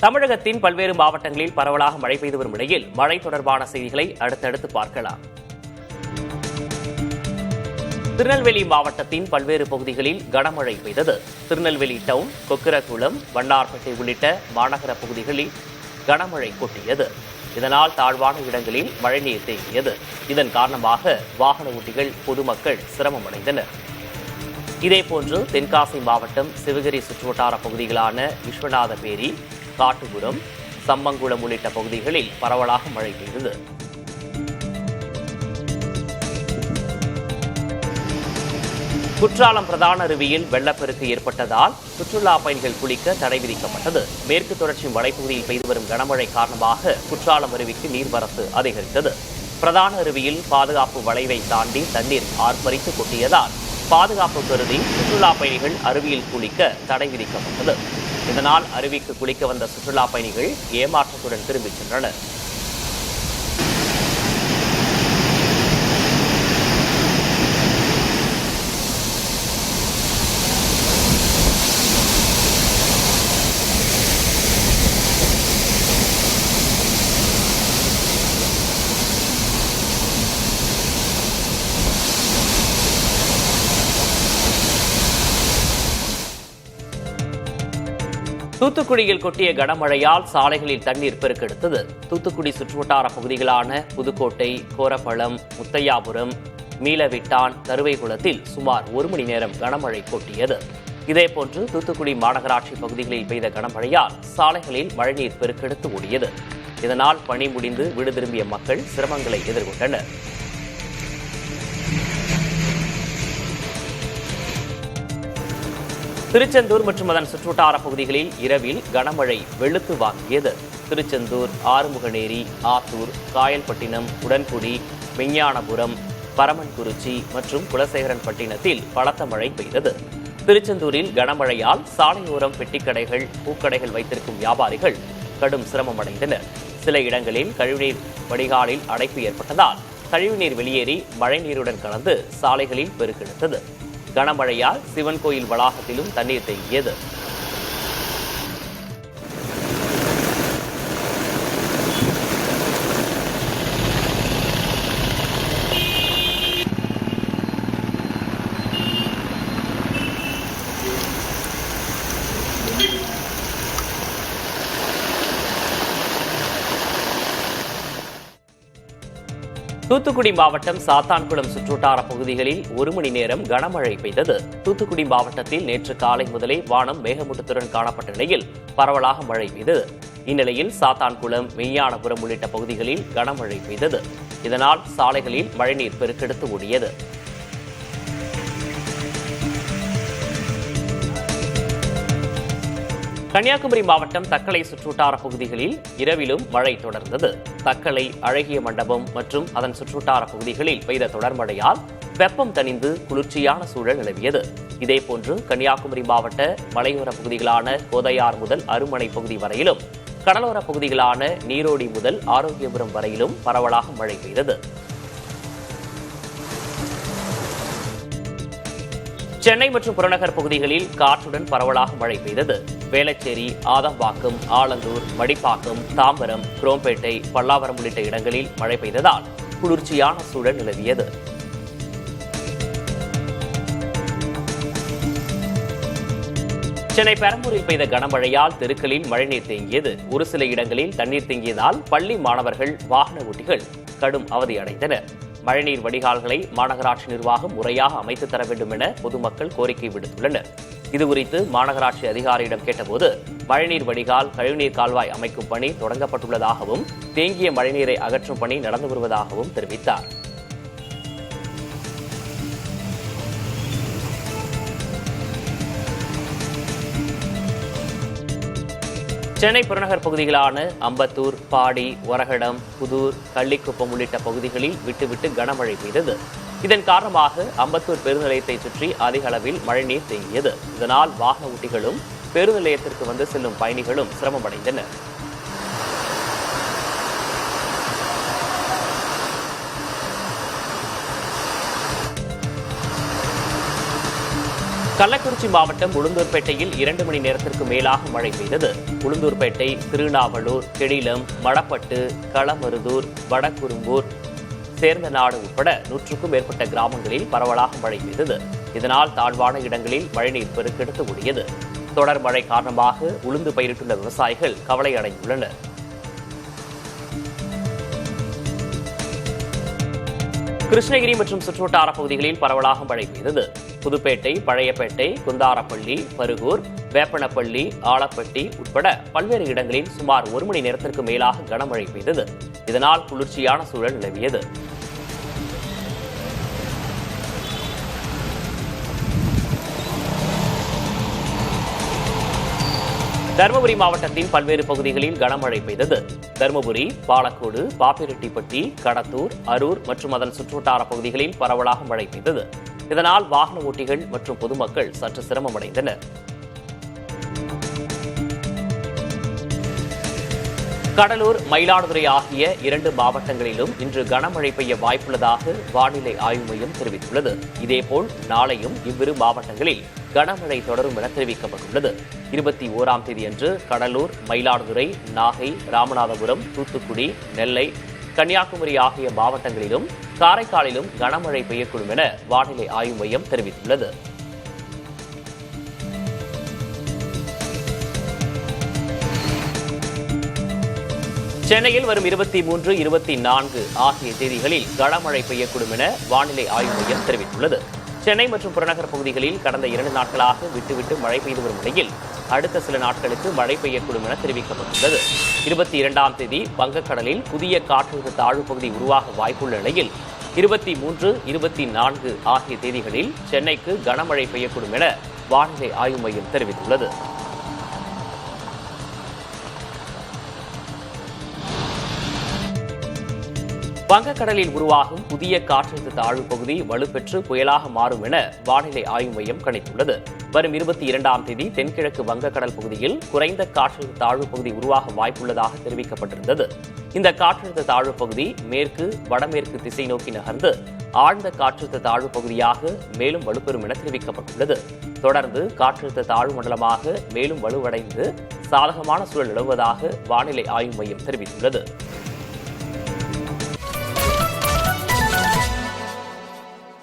தமிழகத்தின் பல்வேறு மாவட்டங்களில் பரவலாக மழை பெய்து வரும் நிலையில் மழை தொடர்பான செய்திகளை அடுத்தடுத்து பார்க்கலாம். திருநெல்வேலி மாவட்டத்தின் பல்வேறு பகுதிகளில் கனமழை பெய்தது. திருநெல்வேலி டவுன், கொக்கிரகுளம், வண்ணார்பேட்டை உள்ளிட்ட மாநகர பகுதிகளில் கனமழை கொட்டியது. இதனால் தாழ்வான இடங்களில் மழைநீர் தேங்கியது. இதன் காரணமாக வாகன ஓட்டிகள், பொதுமக்கள் சிரமமடைந்தனர். இதேபோன்று தென்காசி மாவட்டம் சிவகிரி சுற்றுவட்டார பகுதிகளான விஸ்வநாதபேரி, காட்டுபுரம், சம்மங்குளம் உள்ளிட்ட பகுதிகளில் பரவலாக மழை பெய்தது. குற்றாலம் பிரதான அருவியில் வெள்ளப்பெருக்கு ஏற்பட்டதால் சுற்றுலா பயணிகள் குளிக்க தடை விதிக்கப்பட்டது. மேற்கு தொடர்ச்சி மலைப்பகுதியில் பெய்து வரும் கனமழை காரணமாக குற்றாலம் அருவிக்கு நீர்வரத்து அதிகரித்தது. பிரதான அருவியில் பாதுகாப்பு வளைவை தாண்டி தண்ணீர் ஆர்ப்பரித்து கொட்டியதால் பாதுகாப்பு கருதி சுற்றுலா பயணிகள் அருவியில் குளிக்க தடை விதிக்கப்பட்டது. இதனால் அருவிக்கு குளிக்க வந்த சுற்றுலா பயணிகள் ஏமாற்றத்துடன் திரும்பிச் சென்றனர். தூத்துக்குடியில் கொட்டிய கனமழையால் சாலைகளில் தண்ணீர் பெருக்கெடுத்தது. தூத்துக்குடி சுற்றுவட்டார பகுதிகளான புதுக்கோட்டை, கோரப்பழம், முத்தையாபுரம், மீளவிட்டான், கருவைகுளத்தில் சுமார் 1 மணி நேரம் கனமழை கொட்டியது. இதேபோன்று தூத்துக்குடி மாநகராட்சி பகுதிகளில் பெய்த கனமழையால் சாலைகளில் மழைநீர் பெருக்கெடுத்து ஓடியது. இதனால் பணி முடிந்து வீடு திரும்பிய மக்கள் சிரமங்களை எதிர்கொண்டனர். திருச்செந்தூர் மற்றும் அதன் சுற்றுவட்டார பகுதிகளில் இரவில் கனமழை வெளுத்து வாங்கியது. திருச்செந்தூர், ஆறுமுகநேரி, ஆத்தூர், காயல்பட்டினம், உடன்குடி, விஞ்ஞானபுரம், பரமன்குறிச்சி மற்றும் குலசேகரன்பட்டினத்தில் பலத்த மழை பெய்தது. திருச்செந்தூரில் கனமழையால் சாலையோரம் பெட்டிக்கடைகள், பூக்கடைகள் வைத்திருக்கும் வியாபாரிகள் கடும் சிரமமடைந்தனர். சில இடங்களில் கழிவுநீர் வடிகாலில் அடைப்பு ஏற்பட்டதால் கழிவுநீர் வெளியேறி மழைநீருடன் கலந்து சாலைகளில் பெருக்கெடுத்தது. கனமழையால் சிவன் கோயில் வளாகத்திலும் தண்ணீர் தேங்கியது. தூத்துக்குடி மாவட்டம் சாத்தான்குளம் சுற்றுவட்டார பகுதிகளில் 1 மணி நேரம் கனமழை பெய்தது. தூத்துக்குடி மாவட்டத்தில் நேற்று காலை முதலே வானம் மேகமூட்டத்துடன் காணப்பட்ட நிலையில் பரவலாக மழை பெய்தது. இந்நிலையில் சாத்தான்குளம், விஞ்ஞானபுரம் உள்ளிட்ட பகுதிகளில் கனமழை பெய்தது. இதனால் சாலைகளில் மழைநீர் பெருக்கெடுத்து ஓடியது. கன்னியாகுமரி மாவட்டம் தக்கலை சுற்றுவட்டார பகுதிகளில் இரவிலும் மழை தொடர்ந்தது. தக்கலை, அழகிய மண்டபம் மற்றும் அதன் சுற்றுவட்டார பகுதிகளில் பெய்த தொடர் மழையால் வெப்பம் தணிந்து குளிர்ச்சியான சூழல் நிலவியது. இதேபோன்று கன்னியாகுமரி மாவட்ட மலையோர பகுதிகளான கோதையார் முதல் அருமனை பகுதி வரையிலும், கடலோர பகுதிகளான நீரோடி முதல் ஆரோக்கியபுரம் வரையிலும் பரவலாக மழை பெய்தது. சென்னை மற்றும் புறநகர் பகுதிகளில் காற்றுடன் பரவலாக மழை பெய்தது. வேளச்சேரி, ஆதம்பாக்கம், ஆலந்தூர், மடிப்பாக்கம், தாம்பரம், குரோம்பேட்டை, பல்லாவரம் உள்ளிட்ட இடங்களில் மழை பெய்ததால் குளிர்ச்சியான சூழல் நிலவியது. சென்னை பெரம்பூரில் பெய்த கனமழையால் தெருக்களில் மழைநீர் தேங்கியது. ஒரு சில இடங்களில் தண்ணீர் தேங்கியதால் பள்ளி மாணவர்கள், வாகன ஓட்டிகள் கடும் அவதியடைந்தனர். மழைநீர் வடிகால்களை மாநகராட்சி நிர்வாகம் முறையாக அமைத்து தர வேண்டும் என பொதுமக்கள் கோரிக்கை விடுத்துள்ளனர். இதுகுறித்து மாநகராட்சி அதிகாரியிடம் கேட்டபோது மழைநீர் வடிகால், கழிவுநீர் கால்வாய் அமைக்கும் பணி தொடங்கப்பட்டுள்ளதாகவும் தேங்கிய மழைநீரை அகற்றும் பணி நடந்து வருவதாகவும் தெரிவித்தார். சென்னை புறநகர் பகுதிகளான அம்பத்தூர், பாடி, ஒரகடம், புதூர், கள்ளிக்குப்பம் உள்ளிட்ட பகுதிகளில் விட்டுவிட்டு கனமழை பெய்தது. இதன் காரணமாக அம்பத்தூர் பேருந்து சுற்றி அதிக அளவில் மழைநீர் தேங்கியது. இதனால் வாகன ஓட்டிகளும் பேருந்து நிலையத்திற்கு வந்து செல்லும் பயணிகளும் சிரமமடைந்தனர். கள்ளக்குறிச்சி மாவட்டம் உளுந்தூர்பேட்டையில் 2 மணி நேரத்திற்கு மேலாக மழை பெய்தது. உளுந்தூர்பேட்டை, திருநாவலூர், கெடிலம், மடப்பட்டு, களமருதூர், வடகுரும்பூர், சேர்ந்தநாடு உட்பட 100க்கும் மேற்பட்ட கிராமங்களில் பரவலாக மழை பெய்தது. இதனால் தாழ்வான இடங்களில் மழைநீர் பெருக்கெடுத்து ஓடியது. தொடர் மழை காரணமாக உளுந்து பயிரிட்டுள்ள விவசாயிகள் கவலை அடைந்துள்ளனர். கிருஷ்ணகிரி மற்றும் சுற்றுவட்டார பகுதிகளில் பரவலாக மழை பெய்தது. புதுப்பேட்டை, பழையப்பேட்டை, குந்தாரப்பள்ளி, பருகூர், வேப்பனப்பள்ளி, ஆலப்பட்டி உட்பட பல்வேறு இடங்களில் சுமார் 1 மணி நேரத்திற்கு மேலாக கனமழை பெய்தது. இதனால் குளிர்ச்சியான சூழல் நிலவியது. தருமபுரி மாவட்டத்தின் பல்வேறு பகுதிகளில் கனமழை பெய்தது. தருமபுரி, பாலக்கோடு, பாப்பிரெட்டிப்பட்டி, கடத்தூர், அரூர் மற்றும் அதன் சுற்றுவட்டார பகுதிகளில் பரவலாக மழை பெய்தது. இதனால் வாகன ஓட்டிகள் மற்றும் பொதுமக்கள் சற்று சிரமமடைந்தனர். கடலூர், மயிலாடுதுறை ஆகிய 2 மாவட்டங்களிலும் இன்று கனமழை பெய்ய வாய்ப்புள்ளதாக வானிலை ஆய்வு மையம் தெரிவித்துள்ளது. இதேபோல் நாளையும் இவ்விரு மாவட்டங்களில் கனமழை தொடரும் என தெரிவிக்கப்பட்டுள்ளது. 21ஆம் தேதியன்று கடலூர், மயிலாடுதுறை, நாகை, ராமநாதபுரம், தூத்துக்குடி, நெல்லை, கன்னியாகுமரி ஆகிய மாவட்டங்களிலும் காரைக்காலிலும் கனமழை பெய்யக்கூடும் என வானிலை ஆய்வு மையம் தெரிவித்துள்ளது. சென்னையில் வரும் 23, 24 ஆகிய தேதிகளில் கனமழை பெய்யக்கூடும் என வானிலை ஆய்வு மையம் தெரிவித்துள்ளது. சென்னை மற்றும் புறநகர் பகுதிகளில் கடந்த 2 நாட்களாக விட்டுவிட்டு மழை பெய்து வரும் நிலையில் அடுத்த சில நாட்களுக்கு மழை பெய்யக்கூடும் என தெரிவிக்கப்பட்டுள்ளது. 22ஆம் தேதி வங்கக்கடலில் புதிய காற்றழுத்த தாழ்வு பகுதி உருவாக வாய்ப்புள்ள நிலையில் 23, 24 ஆகிய தேதிகளில் சென்னைக்கு கனமழை பெய்யக்கூடும் என வானிலை ஆய்வு மையம் தெரிவித்துள்ளது. வங்கக்கடலில் உருவாகும் புதிய காற்றழுத்த தாழ்வு பகுதி வலுப்பெற்று புயலாக மாறும் என வானிலை ஆய்வு மையம் கணித்துள்ளது. வரும் 22ஆம் தேதி தென்கிழக்கு வங்கக்கடல் பகுதியில் குறைந்த காற்றழுத்த தாழ்வு பகுதி உருவாக வாய்ப்புள்ளதாக தெரிவிக்கப்பட்டிருந்தது. இந்த காற்றழுத்த தாழ்வு பகுதி மேற்கு, வடமேற்கு திசை நோக்கி நகர்ந்து ஆழ்ந்த காற்றழுத்த தாழ்வு பகுதியாக மேலும் வலுப்பெறும் என தெரிவிக்கப்பட்டுள்ளது. தொடர்ந்து காற்றழுத்த தாழ்வு மண்டலமாக மேலும் வலுவடைந்து சாதகமான சூழல் நிலவுவதாக வானிலை ஆய்வு மையம் தெரிவித்துள்ளது.